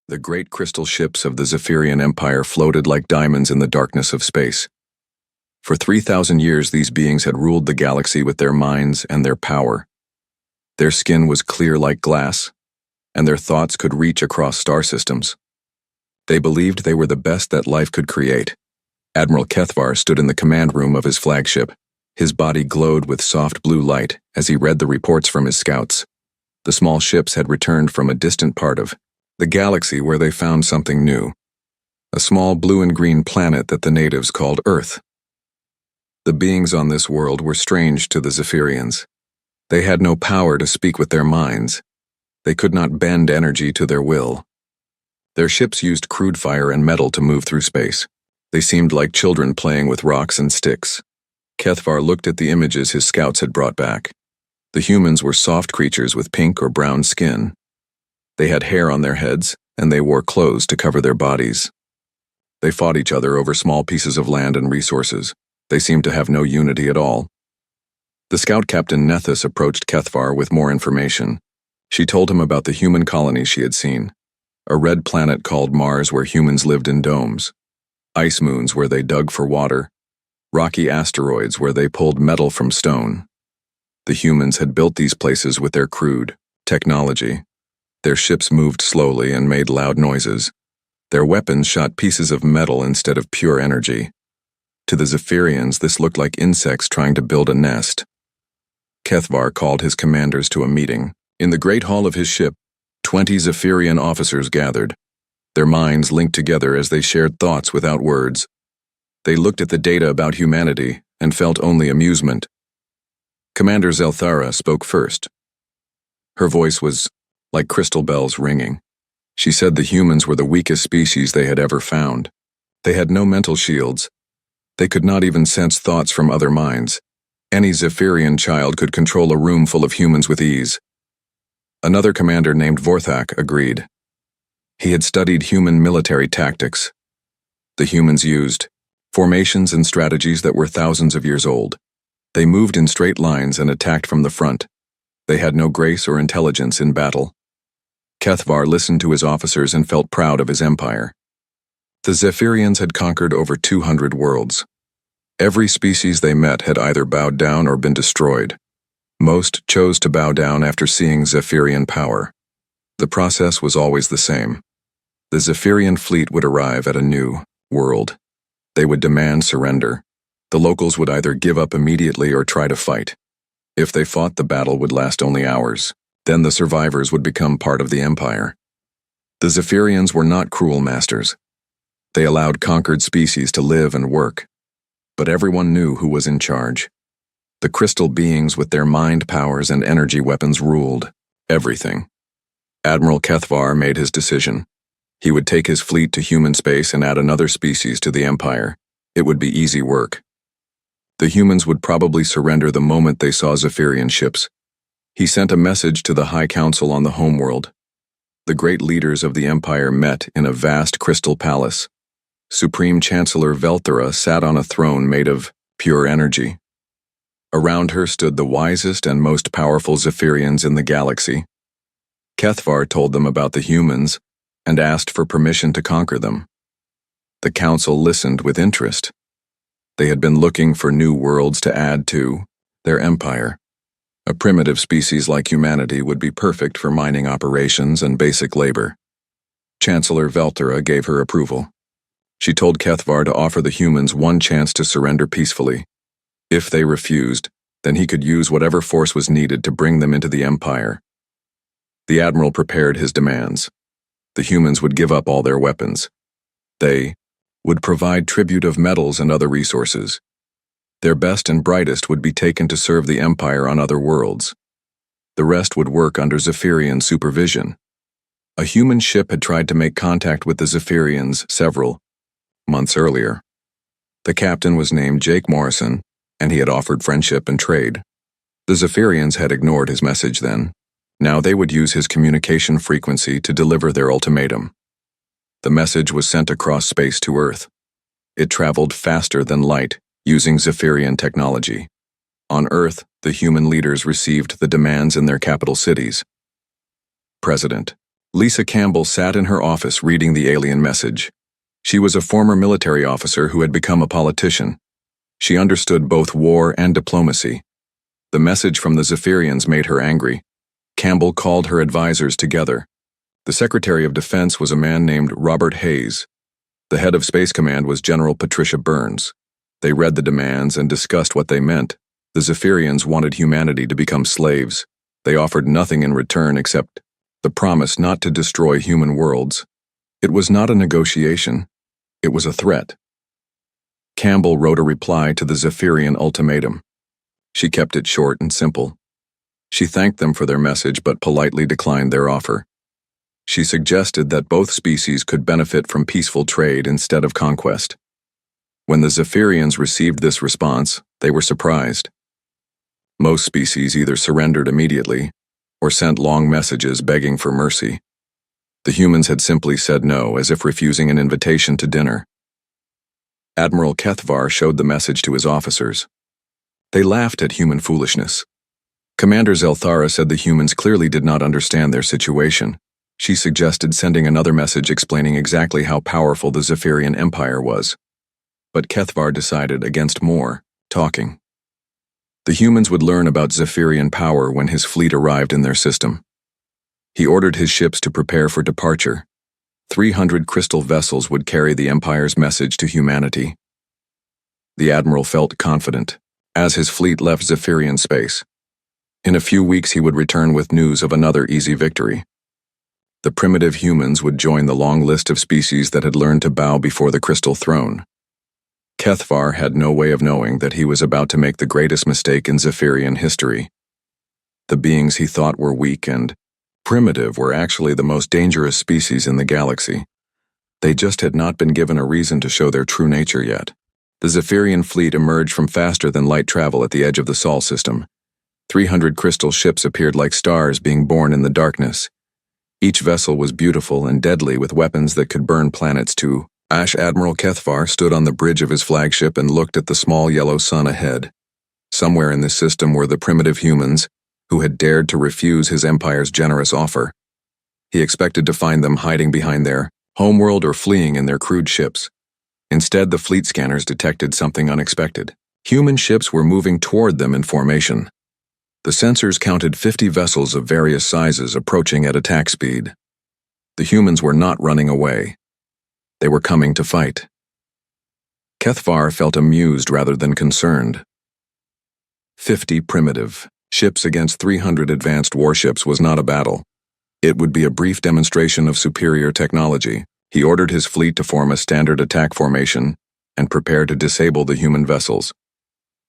The great crystal ships of the Zephyrian Empire floated like diamonds in the darkness of space. For 3,000 years these beings had ruled the galaxy with their minds and their power. Their skin was clear like glass, and their thoughts could reach across star systems. They believed they were the best that life could create. Admiral Kethvar stood in the command room of his flagship. His body glowed with soft blue light as he read the reports from his scouts. The small ships had returned from a distant part of the galaxy where they found something new. A small blue and green planet that the natives called Earth. The beings on this world were strange to the Zephyrians. They had no power to speak with their minds. They could not bend energy to their will. Their ships used crude fire and metal to move through space. They seemed like children playing with rocks and sticks. Kethvar looked at the images his scouts had brought back. The humans were soft creatures with pink or brown skin. They had hair on their heads, and they wore clothes to cover their bodies. They fought each other over small pieces of land and resources. They seemed to have no unity at all. The scout captain Nethys approached Kethvar with more information. She told him about the human colony she had seen. A red planet called Mars where humans lived in domes. Ice moons where they dug for water. Rocky asteroids where they pulled metal from stone. The humans had built these places with their crude technology. Their ships moved slowly and made loud noises. Their weapons shot pieces of metal instead of pure energy. To the Zephyrians, this looked like insects trying to build a nest. Kethvar called his commanders to a meeting. In the great hall of his ship, 20 Zephyrian officers gathered. Their minds linked together as they shared thoughts without words. They looked at the data about humanity and felt only amusement. Commander Zelthara spoke first. Her voice was like crystal bells ringing. She said the humans were the weakest species they had ever found. They had no mental shields. They could not even sense thoughts from other minds. Any Zephyrian child could control a room full of humans with ease. Another commander named Vorthak agreed. He had studied human military tactics. The humans used formations and strategies that were thousands of years old. They moved in straight lines and attacked from the front. They had no grace or intelligence in battle. Kethvar listened to his officers and felt proud of his empire. The Zephyrians had conquered over 200 worlds. Every species they met had either bowed down or been destroyed. Most chose to bow down after seeing Zephyrian power. The process was always the same. The Zephyrian fleet would arrive at a new world. They would demand surrender. The locals would either give up immediately or try to fight. If they fought, the battle would last only hours. Then the survivors would become part of the empire. The Zephyrians were not cruel masters. They allowed conquered species to live and work. But everyone knew who was in charge. The crystal beings with their mind powers and energy weapons ruled everything. Admiral Kethvar made his decision. He would take his fleet to human space and add another species to the empire. It would be easy work. The humans would probably surrender the moment they saw Zephyrian ships. He sent a message to the High Council on the homeworld. The great leaders of the empire met in a vast crystal palace. Supreme Chancellor Velthara sat on a throne made of pure energy. Around her stood the wisest and most powerful Zephyrians in the galaxy. Kethvar told them about the humans and asked for permission to conquer them. The council listened with interest. They had been looking for new worlds to add to their empire. A primitive species like humanity would be perfect for mining operations and basic labor. Chancellor Velthara gave her approval. She told Kethvar to offer the humans one chance to surrender peacefully. If they refused, then he could use whatever force was needed to bring them into the empire. The admiral prepared his demands. The humans would give up all their weapons. They would provide tribute of metals and other resources. Their best and brightest would be taken to serve the empire on other worlds. The rest would work under Zephyrian supervision. A human ship had tried to make contact with the Zephyrians several months earlier. The captain was named Jake Morrison, and he had offered friendship and trade. The Zephyrians had ignored his message then. Now they would use his communication frequency to deliver their ultimatum. The message was sent across space to Earth. It traveled faster than light, using Zephyrian technology. On Earth, the human leaders received the demands in their capital cities. President, Lisa Campbell sat in her office reading the alien message. She was a former military officer who had become a politician. She understood both war and diplomacy. The message from the Zephyrians made her angry. Campbell called her advisors together. The Secretary of Defense was a man named Robert Hayes. The head of Space Command was General Patricia Burns. They read the demands and discussed what they meant. The Zephyrians wanted humanity to become slaves. They offered nothing in return except the promise not to destroy human worlds. It was not a negotiation. It was a threat. Campbell wrote a reply to the Zephyrian ultimatum. She kept it short and simple. She thanked them for their message but politely declined their offer. She suggested that both species could benefit from peaceful trade instead of conquest. When the Zephyrians received this response, they were surprised. Most species either surrendered immediately or sent long messages begging for mercy. The humans had simply said no, as if refusing an invitation to dinner. Admiral Kethvar showed the message to his officers. They laughed at human foolishness. Commander Zelthara said the humans clearly did not understand their situation. She suggested sending another message explaining exactly how powerful the Zephyrian Empire was. But Kethvar decided against more talking. The humans would learn about Zephyrian power when his fleet arrived in their system. He ordered his ships to prepare for departure. 300 crystal vessels would carry the Empire's message to humanity. The Admiral felt confident as his fleet left Zephyrian space. In a few weeks he would return with news of another easy victory. The primitive humans would join the long list of species that had learned to bow before the crystal throne. Kethvar had no way of knowing that he was about to make the greatest mistake in Zephyrian history. The beings he thought were weak and primitive were actually the most dangerous species in the galaxy. They just had not been given a reason to show their true nature yet. The Zephyrian fleet emerged from faster-than-light travel at the edge of the Sol system. 300 crystal ships appeared like stars being born in the darkness. Each vessel was beautiful and deadly with weapons that could burn planets to ash. Admiral Kethvar stood on the bridge of his flagship and looked at the small yellow sun ahead. Somewhere in this system were the primitive humans, who had dared to refuse his empire's generous offer. He expected to find them hiding behind their homeworld or fleeing in their crude ships. Instead, the fleet scanners detected something unexpected. Human ships were moving toward them in formation. The sensors counted 50 vessels of various sizes approaching at attack speed. The humans were not running away. They were coming to fight. Kethvar felt amused rather than concerned. 50 primitive ships against 300 advanced warships was not a battle. It would be a brief demonstration of superior technology. He ordered his fleet to form a standard attack formation and prepare to disable the human vessels.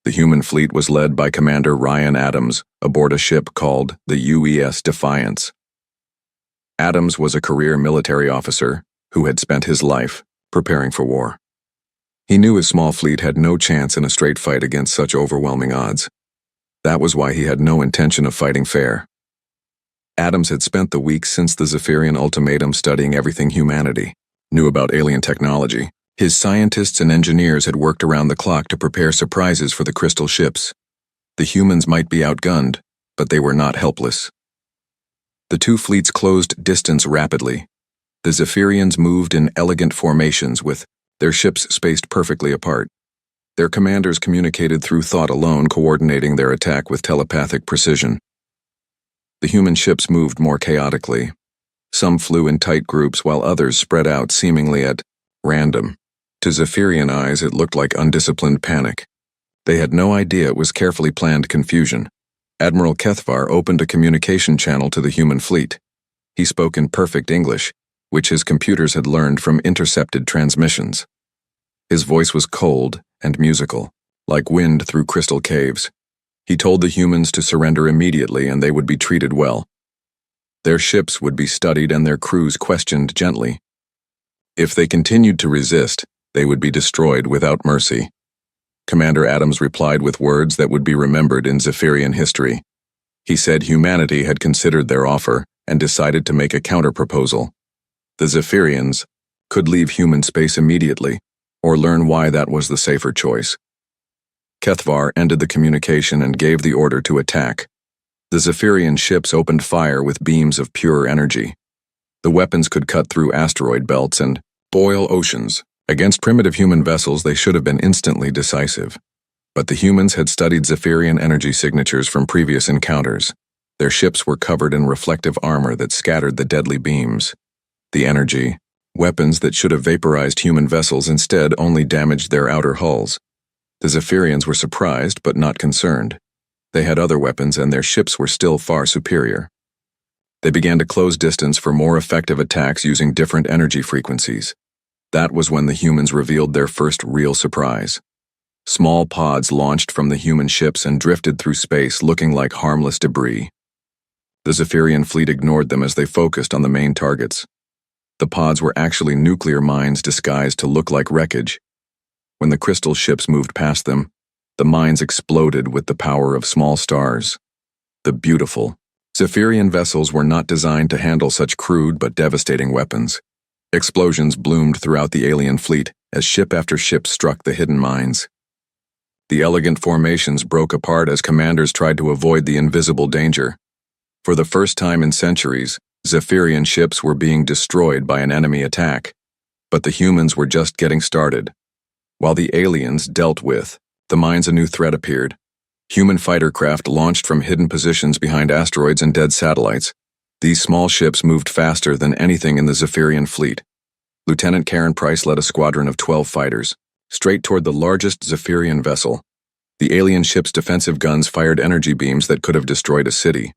The human fleet was led by Commander Ryan Adams aboard a ship called the UES Defiance. Adams was a career military officer who had spent his life preparing for war. He knew his small fleet had no chance in a straight fight against such overwhelming odds. That was why he had no intention of fighting fair. Adams had spent the weeks since the Zephyrian ultimatum studying everything humanity knew about alien technology. His scientists and engineers had worked around the clock to prepare surprises for the crystal ships. The humans might be outgunned, but they were not helpless. The two fleets closed distance rapidly. The Zephyrians moved in elegant formations with their ships spaced perfectly apart. Their commanders communicated through thought alone, coordinating their attack with telepathic precision. The human ships moved more chaotically. Some flew in tight groups while others spread out seemingly at random. To Zephyrian eyes, it looked like undisciplined panic. They had no idea it was carefully planned confusion. Admiral Kethvar opened a communication channel to the human fleet. He spoke in perfect English, which his computers had learned from intercepted transmissions. His voice was cold and musical, like wind through crystal caves. He told the humans to surrender immediately and they would be treated well. Their ships would be studied and their crews questioned gently. If they continued to resist, they would be destroyed without mercy. Commander Adams replied with words that would be remembered in Zephyrian history. He said humanity had considered their offer and decided to make a counter-proposal. The Zephyrians could leave human space immediately, or learn why that was the safer choice. Kethvar ended the communication and gave the order to attack. The Zephyrian ships opened fire with beams of pure energy. The weapons could cut through asteroid belts and boil oceans. Against primitive human vessels, they should have been instantly decisive. But the humans had studied Zephyrian energy signatures from previous encounters. Their ships were covered in reflective armor that scattered the deadly beams. The energy, weapons that should have vaporized human vessels instead only damaged their outer hulls. The Zephyrians were surprised but not concerned. They had other weapons and their ships were still far superior. They began to close distance for more effective attacks using different energy frequencies. That was when the humans revealed their first real surprise. Small pods launched from the human ships and drifted through space looking like harmless debris. The Zephyrian fleet ignored them as they focused on the main targets. The pods were actually nuclear mines disguised to look like wreckage. When the crystal ships moved past them, the mines exploded with the power of small stars. The beautiful Zephyrian vessels were not designed to handle such crude but devastating weapons. Explosions bloomed throughout the alien fleet as ship after ship struck the hidden mines. The elegant formations broke apart as commanders tried to avoid the invisible danger. For the first time in centuries, Zephyrian ships were being destroyed by an enemy attack. But the humans were just getting started. While the aliens dealt with the mines, a new threat appeared. Human fighter craft launched from hidden positions behind asteroids and dead satellites. These small ships moved faster than anything in the Zephyrian fleet. Lieutenant Karen Price led a squadron of 12 fighters, straight toward the largest Zephyrian vessel. The alien ship's defensive guns fired energy beams that could have destroyed a city.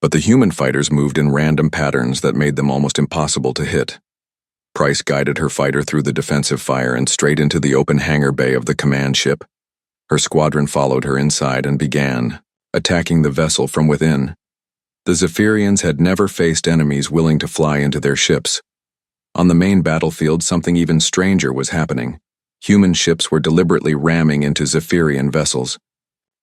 But the human fighters moved in random patterns that made them almost impossible to hit. Price guided her fighter through the defensive fire and straight into the open hangar bay of the command ship. Her squadron followed her inside and began attacking the vessel from within. The Zephyrians had never faced enemies willing to fly into their ships. On the main battlefield, something even stranger was happening. Human ships were deliberately ramming into Zephyrian vessels.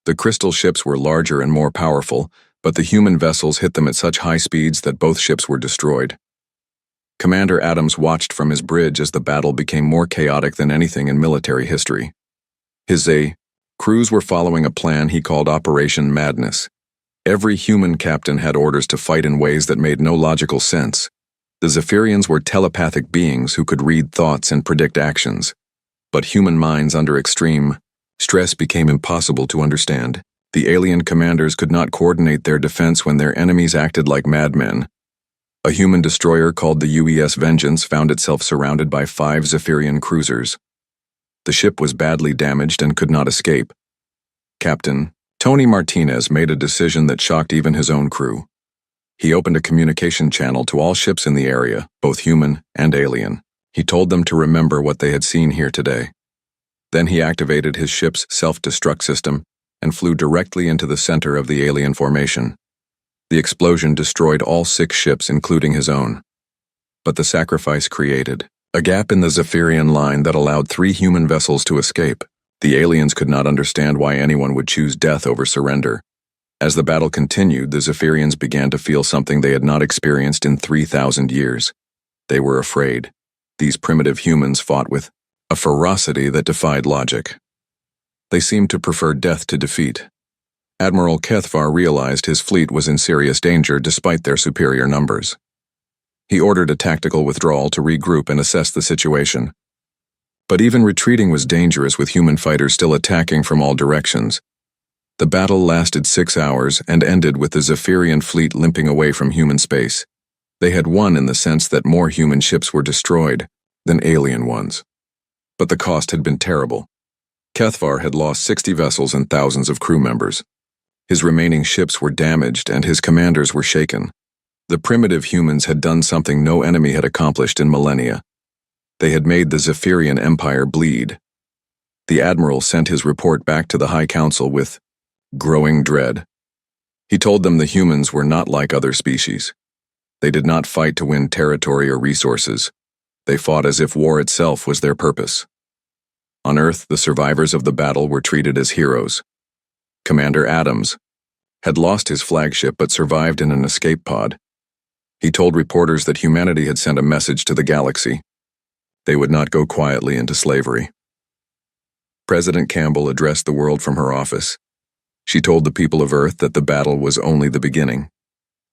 The crystal ships were larger and more powerful, but the human vessels hit them at such high speeds that both ships were destroyed. Commander Adams watched from his bridge as the battle became more chaotic than anything in military history. His crews were following a plan he called Operation Madness. Every human captain had orders to fight in ways that made no logical sense. The Zephyrians were telepathic beings who could read thoughts and predict actions. But human minds under extreme stress became impossible to understand. The alien commanders could not coordinate their defense when their enemies acted like madmen. A human destroyer called the UES Vengeance found itself surrounded by 5 Zephyrian cruisers. The ship was badly damaged and could not escape. Captain Tony Martinez made a decision that shocked even his own crew. He opened a communication channel to all ships in the area, both human and alien. He told them to remember what they had seen here today. Then he activated his ship's self-destruct system and flew directly into the center of the alien formation. The explosion destroyed all 6 ships, including his own. But the sacrifice created a gap in the Zephyrian line that allowed 3 human vessels to escape. The aliens could not understand why anyone would choose death over surrender. As the battle continued, the Zephyrians began to feel something they had not experienced in 3,000 years. They were afraid. These primitive humans fought with a ferocity that defied logic. They seemed to prefer death to defeat. Admiral Kethvar realized his fleet was in serious danger despite their superior numbers. He ordered a tactical withdrawal to regroup and assess the situation. But even retreating was dangerous with human fighters still attacking from all directions. The battle lasted 6 hours and ended with the Zephyrian fleet limping away from human space. They had won in the sense that more human ships were destroyed than alien ones. But the cost had been terrible. Kethvar had lost 60 vessels and thousands of crew members. His remaining ships were damaged and his commanders were shaken. The primitive humans had done something no enemy had accomplished in millennia. They had made the Zephyrian Empire bleed. The admiral sent his report back to the High Council with growing dread. He told them the humans were not like other species. They did not fight to win territory or resources. They fought as if war itself was their purpose. On Earth, the survivors of the battle were treated as heroes. Commander Adams had lost his flagship but survived in an escape pod. He told reporters that humanity had sent a message to the galaxy. They would not go quietly into slavery. President Campbell addressed the world from her office. She told the people of Earth that the battle was only the beginning.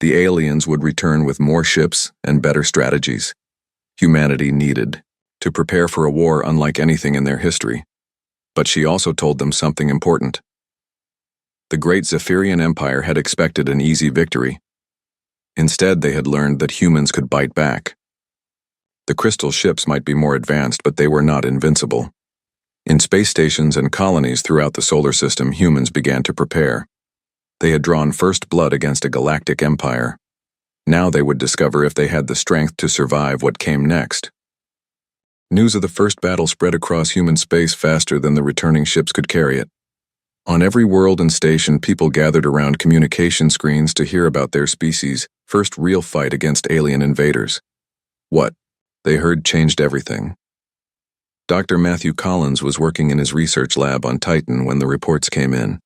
The aliens would return with more ships and better strategies. Humanity needed to prepare for a war unlike anything in their history. But she also told them something important. The great Zephyrian Empire had expected an easy victory. Instead, they had learned that humans could bite back. The crystal ships might be more advanced, but they were not invincible. In space stations and colonies throughout the solar system, humans began to prepare. They had drawn first blood against a galactic empire. Now they would discover if they had the strength to survive what came next. News of the first battle spread across human space faster than the returning ships could carry it. On every world and station, people gathered around communication screens to hear about their species' first real fight against alien invaders. What they heard changed everything. Dr. Matthew Collins was working in his research lab on Titan when the reports came in.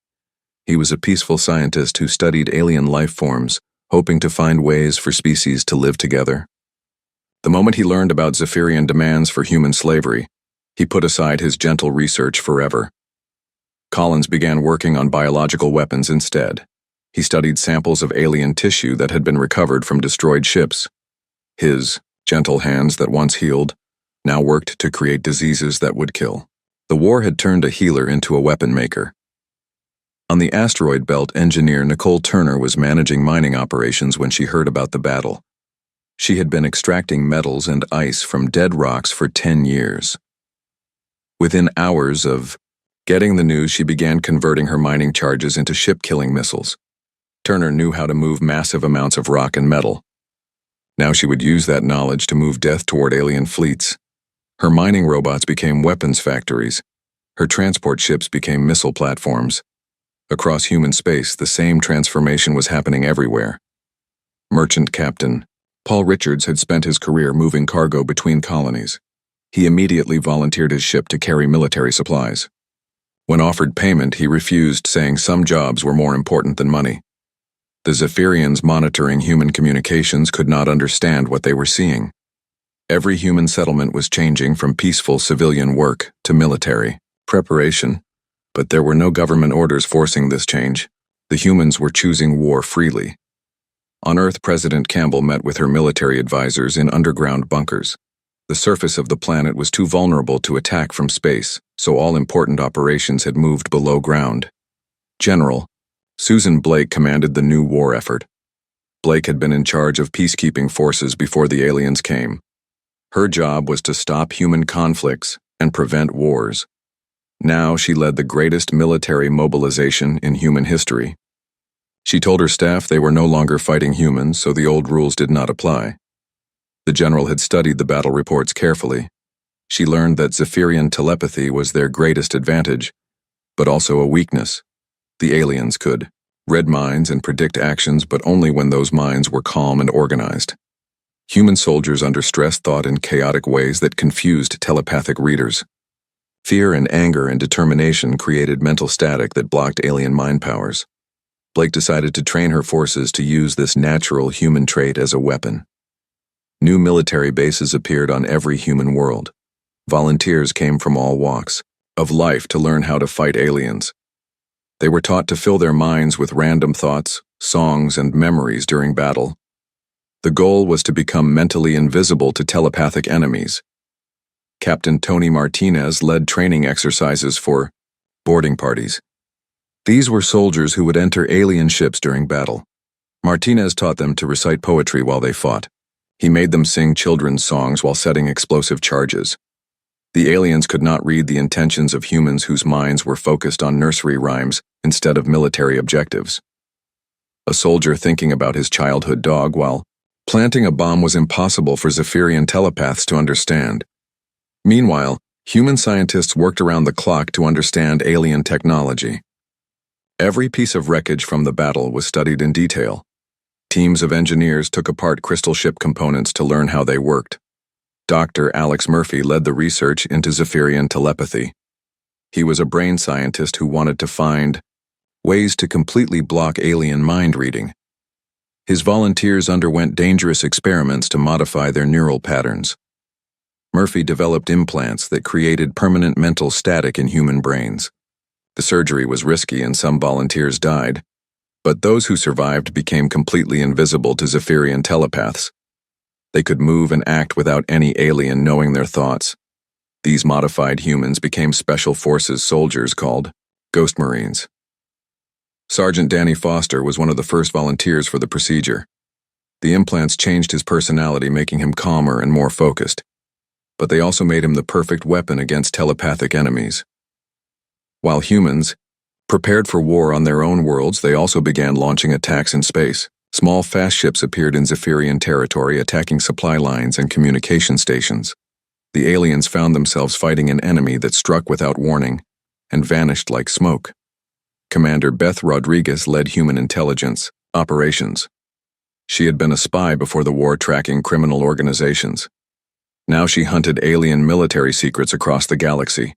He was a peaceful scientist who studied alien life forms, hoping to find ways for species to live together. The moment he learned about Zephyrian demands for human slavery, he put aside his gentle research forever. Collins began working on biological weapons instead. He studied samples of alien tissue that had been recovered from destroyed ships. His gentle hands that once healed now worked to create diseases that would kill. The war had turned a healer into a weapon maker. On the asteroid belt, engineer Nicole Turner was managing mining operations when she heard about the battle. She had been extracting metals and ice from dead rocks for 10 years. Within hours of getting the news, she began converting her mining charges into ship-killing missiles. Turner knew how to move massive amounts of rock and metal. Now she would use that knowledge to move death toward alien fleets. Her mining robots became weapons factories. Her transport ships became missile platforms. Across human space, the same transformation was happening everywhere. Merchant Captain Paul Richards had spent his career moving cargo between colonies. He immediately volunteered his ship to carry military supplies. When offered payment, he refused, saying some jobs were more important than money. The Zephyrians monitoring human communications could not understand what they were seeing. Every human settlement was changing from peaceful civilian work to military preparation, but there were no government orders forcing this change. The humans were choosing war freely. On Earth, President Campbell met with her military advisors in underground bunkers. The surface of the planet was too vulnerable to attack from space, so all important operations had moved below ground. General Susan Blake commanded the new war effort. Blake had been in charge of peacekeeping forces before the aliens came. Her job was to stop human conflicts and prevent wars. Now she led the greatest military mobilization in human history. She told her staff they were no longer fighting humans, so the old rules did not apply. The general had studied the battle reports carefully. She learned that Zephyrian telepathy was their greatest advantage, but also a weakness. The aliens could read minds and predict actions, but only when those minds were calm and organized. Human soldiers under stress thought in chaotic ways that confused telepathic readers. Fear and anger and determination created mental static that blocked alien mind powers. Blake decided to train her forces to use this natural human trait as a weapon. New military bases appeared on every human world. Volunteers came from all walks of life to learn how to fight aliens. They were taught to fill their minds with random thoughts, songs, and memories during battle. The goal was to become mentally invisible to telepathic enemies. Captain Tony Martinez led training exercises for boarding parties. These were soldiers who would enter alien ships during battle. Martinez taught them to recite poetry while they fought. He made them sing children's songs while setting explosive charges. The aliens could not read the intentions of humans whose minds were focused on nursery rhymes instead of military objectives. A soldier thinking about his childhood dog while planting a bomb was impossible for Zephyrian telepaths to understand. Meanwhile, human scientists worked around the clock to understand alien technology. Every piece of wreckage from the battle was studied in detail. Teams of engineers took apart crystal ship components to learn how they worked. Dr. Alex Murphy led the research into Zephyrian telepathy. He was a brain scientist who wanted to find ways to completely block alien mind reading. His volunteers underwent dangerous experiments to modify their neural patterns. Murphy developed implants that created permanent mental static in human brains. The surgery was risky and some volunteers died, But those who survived became completely invisible to Zephyrian telepaths. They could move and act without any alien knowing their thoughts. These modified humans became Special Forces soldiers called Ghost Marines. Sergeant Danny Foster was one of the first volunteers for the procedure. The implants changed his personality, making him calmer and more focused. But they also made him the perfect weapon against telepathic enemies. While humans prepared for war on their own worlds, they also began launching attacks in space. Small, fast ships appeared in Zephyrian territory, attacking supply lines and communication stations. The aliens found themselves fighting an enemy that struck without warning and vanished like smoke. Commander Beth Rodriguez led human intelligence operations. She had been a spy before the war, tracking criminal organizations. Now she hunted alien military secrets across the galaxy.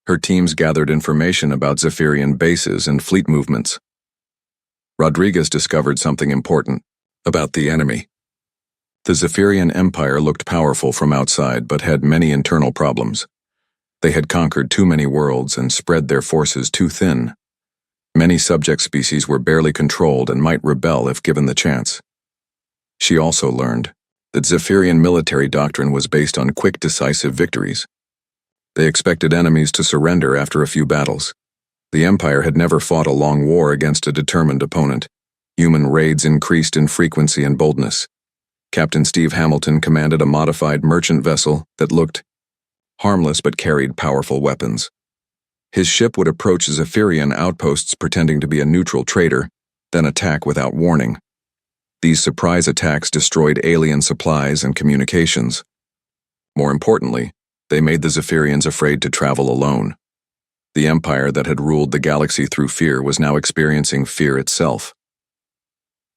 Her teams gathered information about Zephyrian bases and fleet movements. Rodriguez discovered something important about the enemy. The Zephyrian Empire looked powerful from outside, but had many internal problems. They had conquered too many worlds and spread their forces too thin. Many subject species were barely controlled and might rebel if given the chance. She also learned that Zephyrian military doctrine was based on quick, decisive victories. They expected enemies to surrender after a few battles. The Empire had never fought a long war against a determined opponent. Human raids increased in frequency and boldness. Captain Steve Hamilton commanded a modified merchant vessel that looked harmless but carried powerful weapons. His ship would approach Zephyrian outposts pretending to be a neutral trader, then attack without warning. These surprise attacks destroyed alien supplies and communications. More importantly, they made the Zephyrians afraid to travel alone. The empire that had ruled the galaxy through fear was now experiencing fear itself.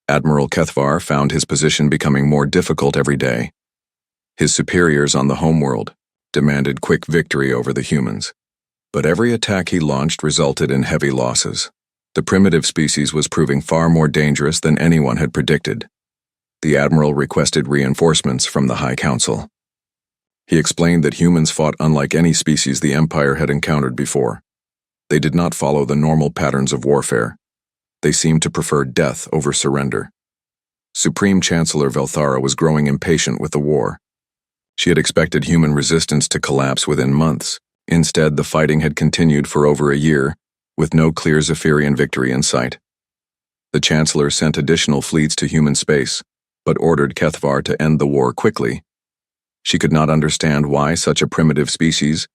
Admiral Kethvar found his position becoming more difficult every day. His superiors on the homeworld demanded quick victory over the humans. But every attack he launched resulted in heavy losses. The primitive species was proving far more dangerous than anyone had predicted. The Admiral requested reinforcements from the High Council. He explained that humans fought unlike any species the Empire had encountered before. They did not follow the normal patterns of warfare. They seemed to prefer death over surrender. Supreme Chancellor Velthara was growing impatient with the war. She had expected human resistance to collapse within months. Instead, the fighting had continued for over a year, with no clear Zephyrian victory in sight. The Chancellor sent additional fleets to human space, but ordered Kethvar to end the war quickly. She could not understand why such a primitive species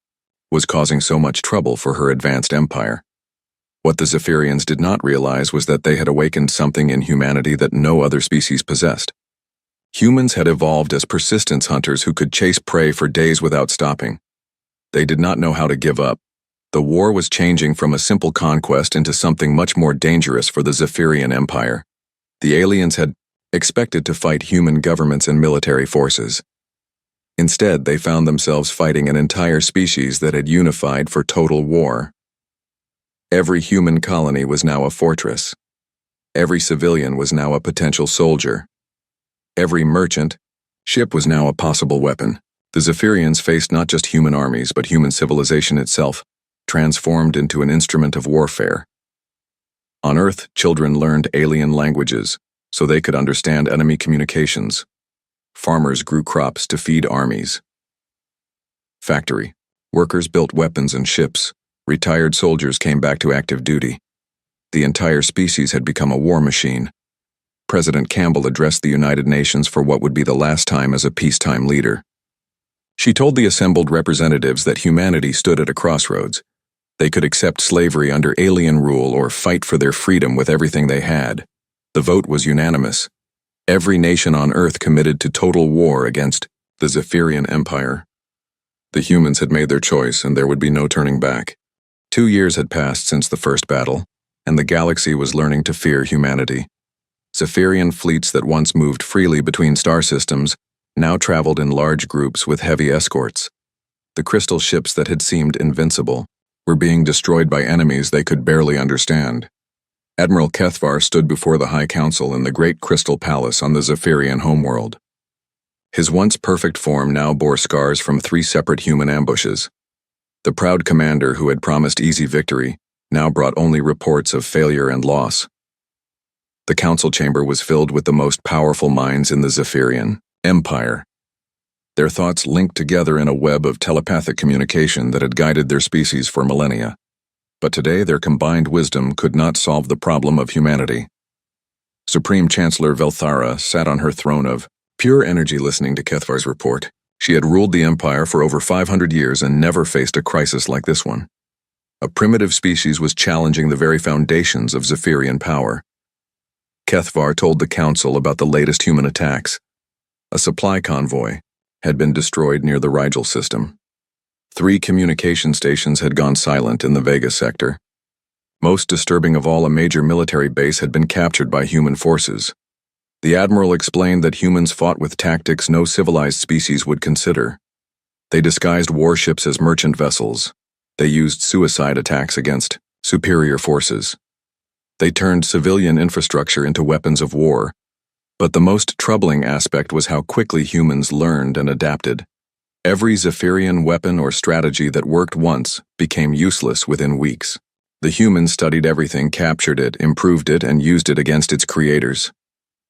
was causing so much trouble for her advanced empire. What the Zephyrians did not realize was that they had awakened something in humanity that no other species possessed. Humans had evolved as persistence hunters who could chase prey for days without stopping. They did not know how to give up. The war was changing from a simple conquest into something much more dangerous for the Zephyrian Empire. The aliens had expected to fight human governments and military forces. Instead, they found themselves fighting an entire species that had unified for total war. Every human colony was now a fortress. Every civilian was now a potential soldier. Every merchant ship was now a possible weapon. The Zephyrians faced not just human armies, but human civilization itself, transformed into an instrument of warfare. On Earth, children learned alien languages, so they could understand enemy communications. Farmers grew crops to feed armies. Factory workers built weapons and ships. Retired soldiers came back to active duty. The entire species had become a war machine. President Campbell addressed the United Nations for what would be the last time as a peacetime leader. She told the assembled representatives that humanity stood at a crossroads. They could accept slavery under alien rule or fight for their freedom with everything they had. The vote was unanimous. Every nation on Earth committed to total war against the Zephyrian Empire. The humans had made their choice, and there would be no turning back. 2 years had passed since the first battle, and the galaxy was learning to fear humanity. Zephyrian fleets that once moved freely between star systems now traveled in large groups with heavy escorts. The crystal ships that had seemed invincible were being destroyed by enemies they could barely understand. Admiral Kethvar stood before the High Council in the Great Crystal Palace on the Zephyrian homeworld. His once perfect form now bore scars from 3 separate human ambushes. The proud commander who had promised easy victory now brought only reports of failure and loss. The council chamber was filled with the most powerful minds in the Zephyrian Empire. Their thoughts linked together in a web of telepathic communication that had guided their species for millennia. But today their combined wisdom could not solve the problem of humanity. Supreme Chancellor Velthara sat on her throne of pure energy listening to Kethvar's report. She had ruled the Empire for over 500 years and never faced a crisis like this one. A primitive species was challenging the very foundations of Zephyrian power. Kethvar told the council about the latest human attacks. A supply convoy had been destroyed near the Rigel system. 3 communication stations had gone silent in the Vega sector. Most disturbing of all, a major military base had been captured by human forces. The admiral explained that humans fought with tactics no civilized species would consider. They disguised warships as merchant vessels. They used suicide attacks against superior forces. They turned civilian infrastructure into weapons of war. But the most troubling aspect was how quickly humans learned and adapted. Every Zephyrian weapon or strategy that worked once became useless within weeks. The humans studied everything, captured it, improved it, and used it against its creators.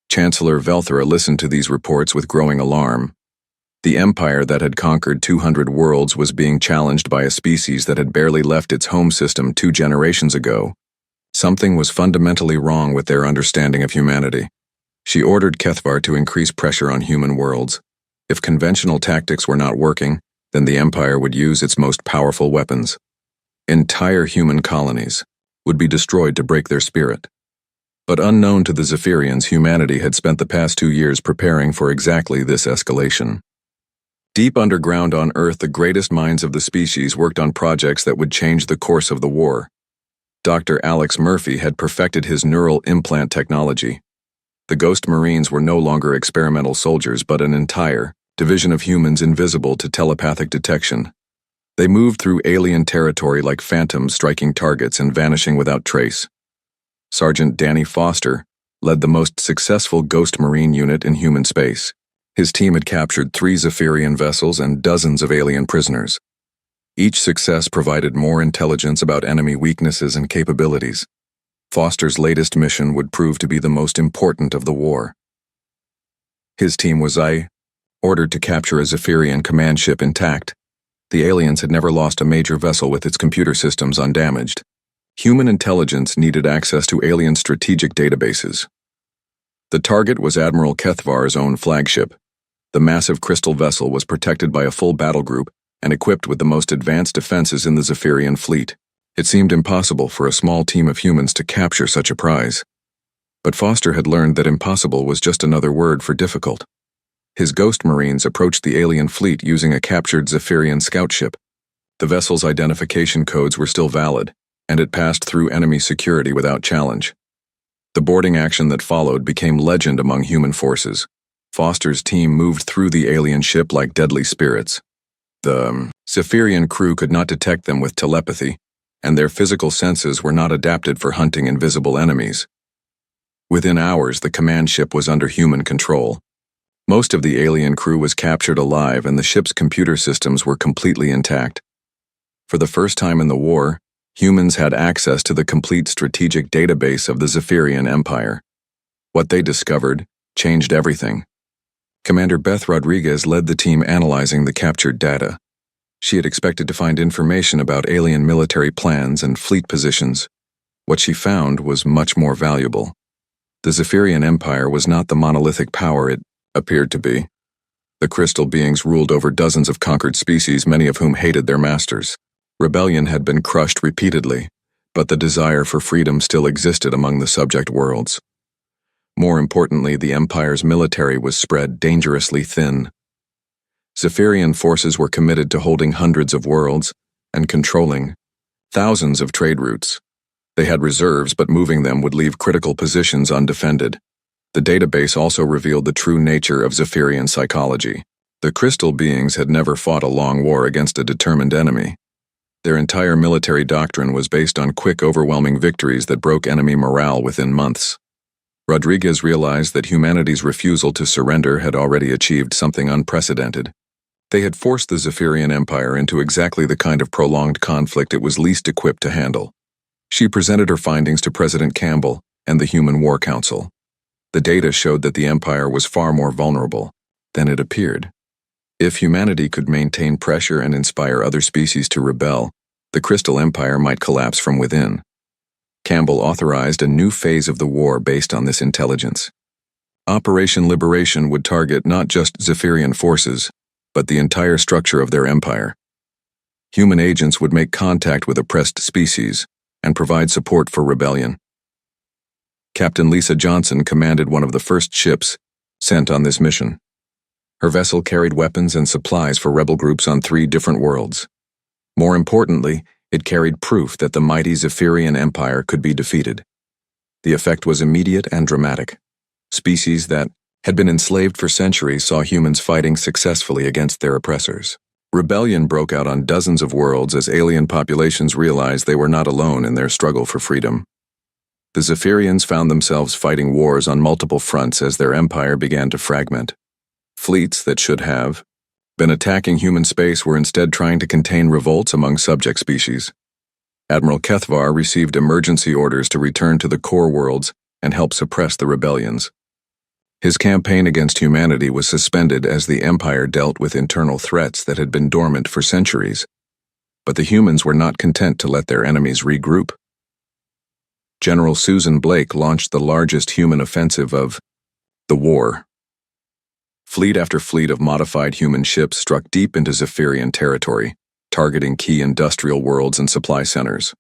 Chancellor Velthara listened to these reports with growing alarm. The empire that had conquered 200 worlds was being challenged by a species that had barely left its home system 2 generations ago. Something was fundamentally wrong with their understanding of humanity. She ordered Kethvar to increase pressure on human worlds. If conventional tactics were not working, then the Empire would use its most powerful weapons. Entire human colonies would be destroyed to break their spirit. But unknown to the Zephyrians, humanity had spent the past 2 years preparing for exactly this escalation. Deep underground on Earth, the greatest minds of the species worked on projects that would change the course of the war. Dr. Alex Murphy had perfected his neural implant technology. The Ghost Marines were no longer experimental soldiers, but an entire division of humans invisible to telepathic detection. They moved through alien territory like phantoms, striking targets and vanishing without trace. Sergeant Danny Foster led the most successful Ghost Marine unit in human space. His team had captured 3 Zephyrian vessels and dozens of alien prisoners. Each success provided more intelligence about enemy weaknesses and capabilities. Foster's latest mission would prove to be the most important of the war. His team was ordered to capture a Zephyrian command ship intact. The aliens had never lost a major vessel with its computer systems undamaged. Human intelligence needed access to alien strategic databases. The target was Admiral Kethvar's own flagship. The massive crystal vessel was protected by a full battle group and equipped with the most advanced defenses in the Zephyrian fleet. It seemed impossible for a small team of humans to capture such a prize. But Foster had learned that impossible was just another word for difficult. His Ghost Marines approached the alien fleet using a captured Zephyrian scout ship. The vessel's identification codes were still valid, and it passed through enemy security without challenge. The boarding action that followed became legend among human forces. Foster's team moved through the alien ship like deadly spirits. The Zephyrian crew could not detect them with telepathy, and their physical senses were not adapted for hunting invisible enemies. Within hours, the command ship was under human control. Most of the alien crew was captured alive, and the ship's computer systems were completely intact. For the first time in the war, humans had access to the complete strategic database of the Zephyrian Empire. What they discovered changed everything. Commander Beth Rodriguez led the team analyzing the captured data. She had expected to find information about alien military plans and fleet positions. What she found was much more valuable. The Zephyrian Empire was not the monolithic power it appeared to be. The crystal beings ruled over dozens of conquered species, many of whom hated their masters. Rebellion had been crushed repeatedly, but the desire for freedom still existed among the subject worlds. More importantly, the Empire's military was spread dangerously thin. Zephyrian forces were committed to holding hundreds of worlds and controlling thousands of trade routes. They had reserves, but moving them would leave critical positions undefended. The database also revealed the true nature of Zephyrian psychology. The crystal beings had never fought a long war against a determined enemy. Their entire military doctrine was based on quick, overwhelming victories that broke enemy morale within months. Rodriguez realized that humanity's refusal to surrender had already achieved something unprecedented. They had forced the Zephyrian Empire into exactly the kind of prolonged conflict it was least equipped to handle. She presented her findings to President Campbell, and the Human War Council. The data showed that the Empire was far more vulnerable than it appeared. If humanity could maintain pressure and inspire other species to rebel, the Crystal Empire might collapse from within. Campbell authorized a new phase of the war based on this intelligence. Operation Liberation would target not just Zephyrian forces, but the entire structure of their empire. Human agents would make contact with oppressed species and provide support for rebellion. Captain Lisa Johnson commanded one of the first ships sent on this mission. Her vessel carried weapons and supplies for rebel groups on 3 different worlds. More importantly, it carried proof that the mighty Zephyrian Empire could be defeated. The effect was immediate and dramatic. Species that had been enslaved for centuries saw humans fighting successfully against their oppressors. Rebellion broke out on dozens of worlds as alien populations realized they were not alone in their struggle for freedom. The Zephyrians found themselves fighting wars on multiple fronts as their empire began to fragment. Fleets that should have been attacking human space were instead trying to contain revolts among subject species. Admiral Kethvar received emergency orders to return to the core worlds and help suppress the rebellions. His campaign against humanity was suspended as the Empire dealt with internal threats that had been dormant for centuries. But the humans were not content to let their enemies regroup. General Susan Blake launched the largest human offensive of the war. Fleet after fleet of modified human ships struck deep into Zephyrian territory, targeting key industrial worlds and supply centers.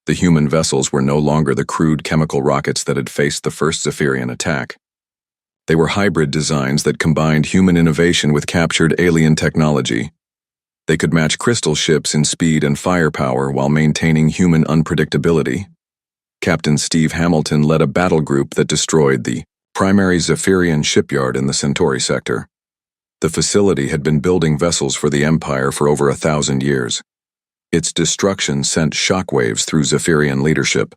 The human vessels were no longer the crude chemical rockets that had faced the first Zephyrian attack. They were hybrid designs that combined human innovation with captured alien technology. They could match crystal ships in speed and firepower while maintaining human unpredictability. Captain Steve Hamilton led a battle group that destroyed the primary Zephyrian shipyard in the Centauri sector. The facility had been building vessels for the Empire for over 1,000 years. Its destruction sent shockwaves through Zephyrian leadership.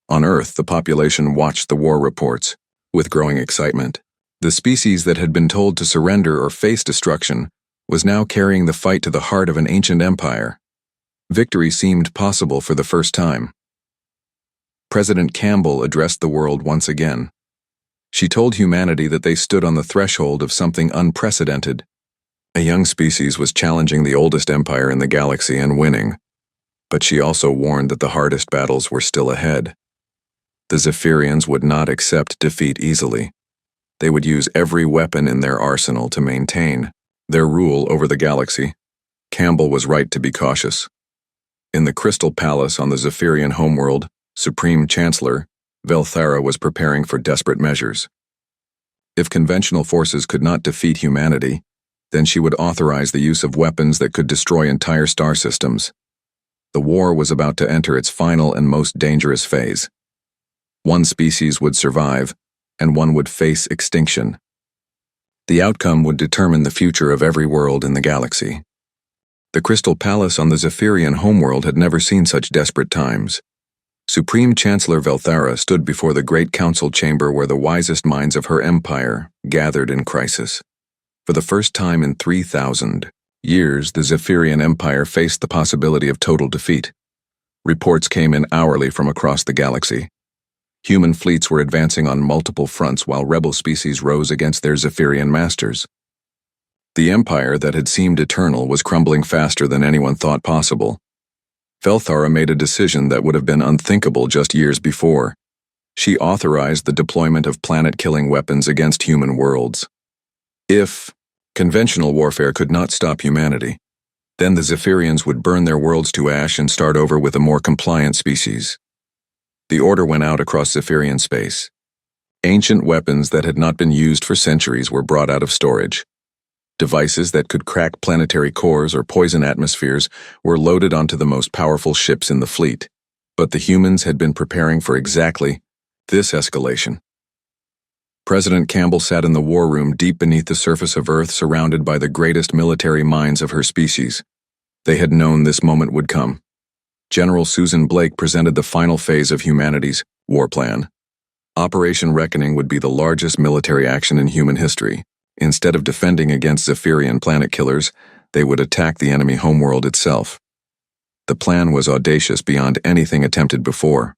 On Earth, the population watched the war reports with growing excitement. The species that had been told to surrender or face destruction was now carrying the fight to the heart of an ancient empire. Victory seemed possible for the first time. President Campbell addressed the world once again. She told humanity that they stood on the threshold of something unprecedented. A young species was challenging the oldest empire in the galaxy and winning, but she also warned that the hardest battles were still ahead. The Zephyrians would not accept defeat easily. They would use every weapon in their arsenal to maintain their rule over the galaxy. Campbell was right to be cautious. In the Crystal Palace on the Zephyrian homeworld, Supreme Chancellor Velthara was preparing for desperate measures. If conventional forces could not defeat humanity, then she would authorize the use of weapons that could destroy entire star systems. The war was about to enter its final and most dangerous phase. One species would survive, and one would face extinction. The outcome would determine the future of every world in the galaxy. The Crystal Palace on the Zephyrian homeworld had never seen such desperate times. Supreme Chancellor Velthara stood before the great council chamber where the wisest minds of her empire gathered in crisis. For the first time in 3,000 years, the Zephyrian Empire faced the possibility of total defeat. Reports came in hourly from across the galaxy. Human fleets were advancing on multiple fronts while rebel species rose against their Zephyrian masters. The empire that had seemed eternal was crumbling faster than anyone thought possible. Velthara made a decision that would have been unthinkable just years before. She authorized the deployment of planet-killing weapons against human worlds. If conventional warfare could not stop humanity, then the Zephyrians would burn their worlds to ash and start over with a more compliant species. The order went out across Zephyrian space. Ancient weapons that had not been used for centuries were brought out of storage. Devices that could crack planetary cores or poison atmospheres were loaded onto the most powerful ships in the fleet. But the humans had been preparing for exactly this escalation. President Campbell sat in the war room deep beneath the surface of Earth, surrounded by the greatest military minds of her species. They had known this moment would come. General Susan Blake presented the final phase of humanity's war plan. Operation Reckoning would be the largest military action in human history. Instead of defending against Zephyrian planet killers, they would attack the enemy homeworld itself. The plan was audacious beyond anything attempted before.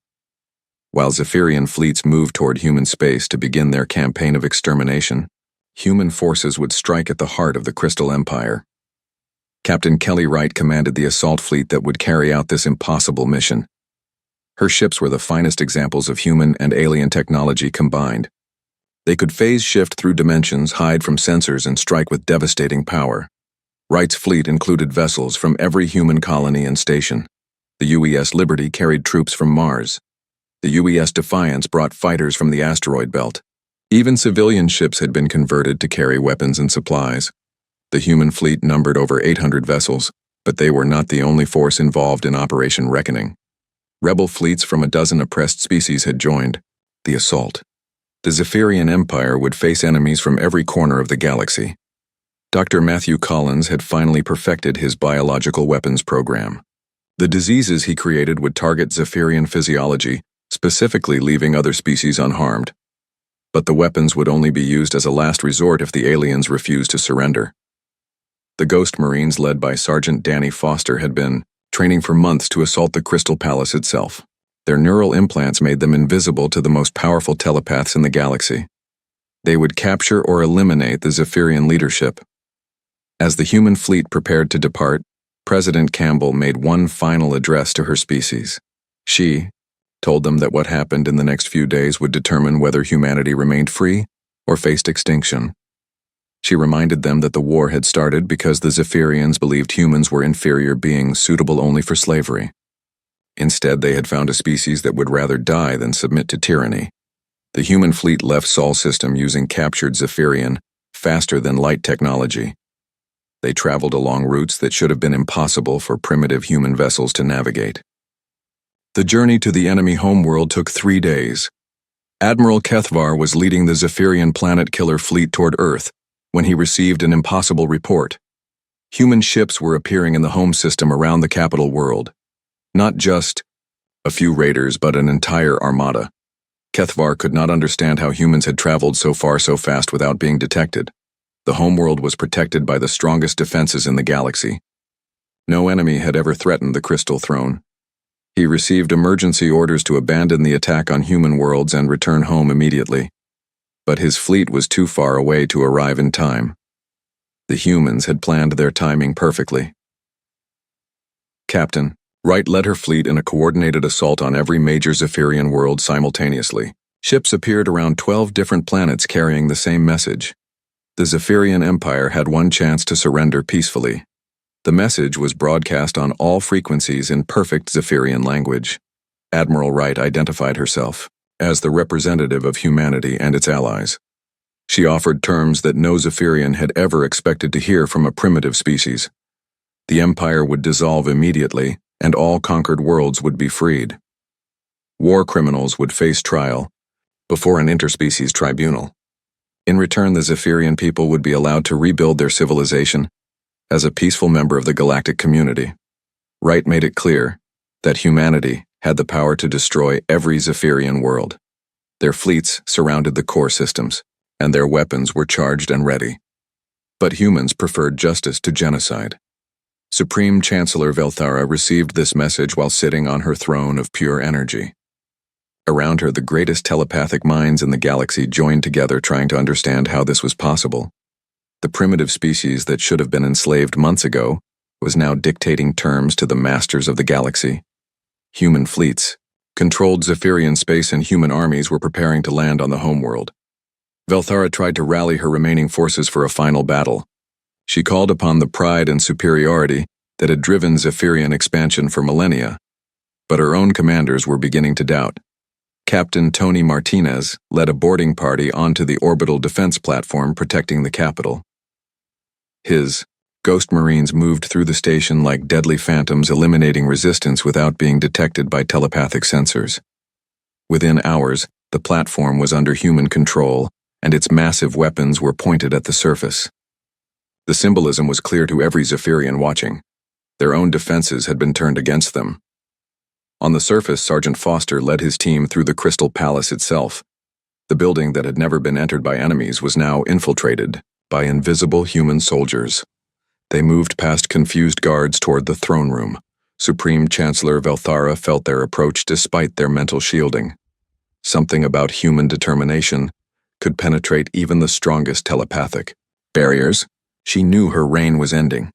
While Zephyrian fleets moved toward human space to begin their campaign of extermination, human forces would strike at the heart of the Crystal Empire. Captain Kelly Wright commanded the assault fleet that would carry out this impossible mission. Her ships were the finest examples of human and alien technology combined. They could phase shift through dimensions, hide from sensors, and strike with devastating power. Wright's fleet included vessels from every human colony and station. The UES Liberty carried troops from Mars. The UES Defiance brought fighters from the asteroid belt. Even civilian ships had been converted to carry weapons and supplies. The human fleet numbered over 800 vessels, but they were not the only force involved in Operation Reckoning. Rebel fleets from a dozen oppressed species had joined the assault. The Zephyrian Empire would face enemies from every corner of the galaxy. Dr. Matthew Collins had finally perfected his biological weapons program. The diseases he created would target Zephyrian physiology, specifically leaving other species unharmed. But the weapons would only be used as a last resort if the aliens refused to surrender. The Ghost Marines, led by Sergeant Danny Foster, had been training for months to assault the Crystal Palace itself. Their neural implants made them invisible to the most powerful telepaths in the galaxy. They would capture or eliminate the Zephyrian leadership. As the human fleet prepared to depart, President Campbell made one final address to her species. She told them that what happened in the next few days would determine whether humanity remained free or faced extinction. She reminded them that the war had started because the Zephyrians believed humans were inferior beings suitable only for slavery. Instead, they had found a species that would rather die than submit to tyranny. The human fleet left Sol system using captured Zephyrian, faster-than-light technology. They traveled along routes that should have been impossible for primitive human vessels to navigate. The journey to the enemy homeworld took 3 days. Admiral Kethvar was leading the Zephyrian planet-killer fleet toward Earth when he received an impossible report. Human ships were appearing in the home system around the capital world. Not just a few raiders, but an entire armada. Kethvar could not understand how humans had traveled so far so fast without being detected. The homeworld was protected by the strongest defenses in the galaxy. No enemy had ever threatened the Crystal Throne. He received emergency orders to abandon the attack on human worlds and return home immediately. But his fleet was too far away to arrive in time. The humans had planned their timing perfectly. Captain Wright led her fleet in a coordinated assault on every major Zephyrian world simultaneously. Ships appeared around 12 different planets carrying the same message. The Zephyrian Empire had one chance to surrender peacefully. The message was broadcast on all frequencies in perfect Zephyrian language. Admiral Wright identified herself as the representative of humanity and its allies. She offered terms that no Zephyrian had ever expected to hear from a primitive species. The Empire would dissolve immediately, and all conquered worlds would be freed. War criminals would face trial before an interspecies tribunal. In return, the Zephyrian people would be allowed to rebuild their civilization as a peaceful member of the galactic community. Wright made it clear that humanity had the power to destroy every Zephyrian world. Their fleets surrounded the core systems, and their weapons were charged and ready. But humans preferred justice to genocide. Supreme Chancellor Velthara received this message while sitting on her throne of pure energy. Around her, the greatest telepathic minds in the galaxy joined together trying to understand how this was possible. The primitive species that should have been enslaved months ago was now dictating terms to the masters of the galaxy. Human fleets, controlled Zephyrian space, and human armies were preparing to land on the homeworld. Velthara tried to rally her remaining forces for a final battle. She called upon the pride and superiority that had driven Zephyrian expansion for millennia, but her own commanders were beginning to doubt. Captain Tony Martinez led a boarding party onto the orbital defense platform protecting the capital. His Ghost Marines moved through the station like deadly phantoms, eliminating resistance without being detected by telepathic sensors. Within hours, the platform was under human control, and its massive weapons were pointed at the surface. The symbolism was clear to every Zephyrian watching. Their own defenses had been turned against them. On the surface, Sergeant Foster led his team through the Crystal Palace itself. The building that had never been entered by enemies was now infiltrated by invisible human soldiers. They moved past confused guards toward the throne room. Supreme Chancellor Velthara felt their approach despite their mental shielding. Something about human determination could penetrate even the strongest telepathic barriers. She knew her reign was ending.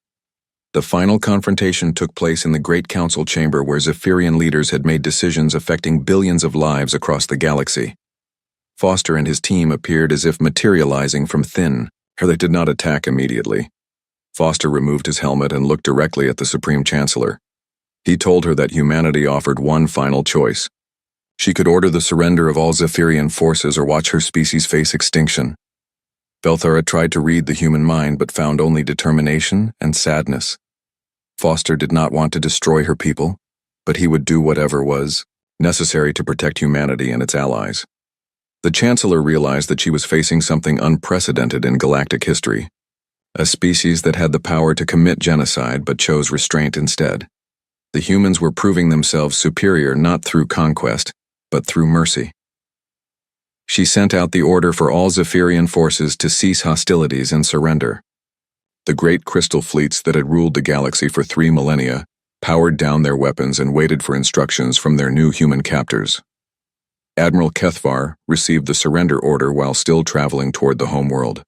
The final confrontation took place in the Great Council chamber where Zephyrian leaders had made decisions affecting billions of lives across the galaxy. Foster and his team appeared as if materializing from thin, or they did not attack immediately. Foster removed his helmet and looked directly at the Supreme Chancellor. He told her that humanity offered one final choice. She could order the surrender of all Zephyrian forces or watch her species face extinction. Belthara tried to read the human mind but found only determination and sadness. Foster did not want to destroy her people, but he would do whatever was necessary to protect humanity and its allies. The Chancellor realized that she was facing something unprecedented in galactic history, a species that had the power to commit genocide but chose restraint instead. The humans were proving themselves superior not through conquest, but through mercy. She sent out the order for all Zephyrian forces to cease hostilities and surrender. The great crystal fleets that had ruled the galaxy for 3 millennia powered down their weapons and waited for instructions from their new human captors. Admiral Kethvar received the surrender order while still traveling toward the homeworld.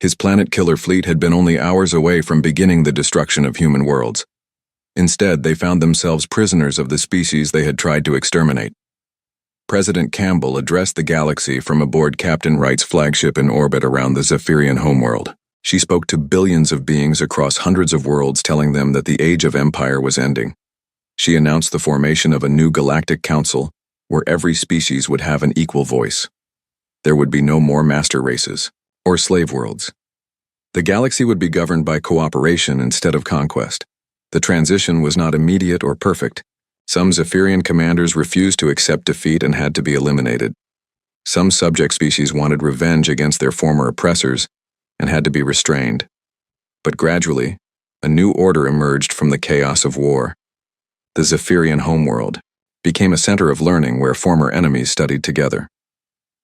His planet-killer fleet had been only hours away from beginning the destruction of human worlds. Instead, they found themselves prisoners of the species they had tried to exterminate. President Campbell addressed the galaxy from aboard Captain Wright's flagship in orbit around the Zephyrian homeworld. She spoke to billions of beings across hundreds of worlds, telling them that the age of empire was ending. She announced the formation of a new galactic council where every species would have an equal voice. There would be no more master races or slave worlds. The galaxy would be governed by cooperation instead of conquest. The transition was not immediate or perfect. Some Zephyrian commanders refused to accept defeat and had to be eliminated. Some subject species wanted revenge against their former oppressors and had to be restrained. But gradually, a new order emerged from the chaos of war. The Zephyrian homeworld became a center of learning where former enemies studied together.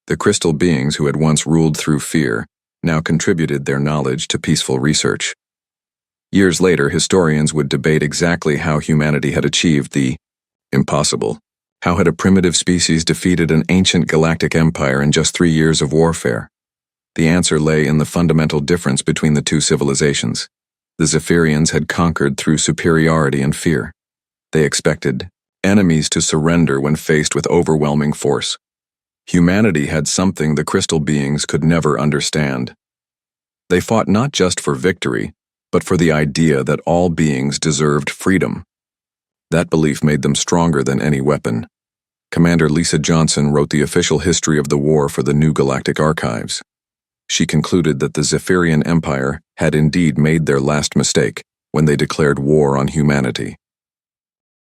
The crystal beings who had once ruled through fear now contributed their knowledge to peaceful research. Years later, historians would debate exactly how humanity had achieved the impossible. How had a primitive species defeated an ancient galactic empire in just 3 years of warfare? The answer lay in the fundamental difference between the two civilizations. The Zephyrians had conquered through superiority and fear. They expected enemies to surrender when faced with overwhelming force. Humanity had something the crystal beings could never understand. They fought not just for victory, but for the idea that all beings deserved freedom. That belief made them stronger than any weapon. Commander Lisa Johnson wrote the official history of the war for the New Galactic Archives. She concluded that the Zephyrian Empire had indeed made their last mistake when they declared war on humanity.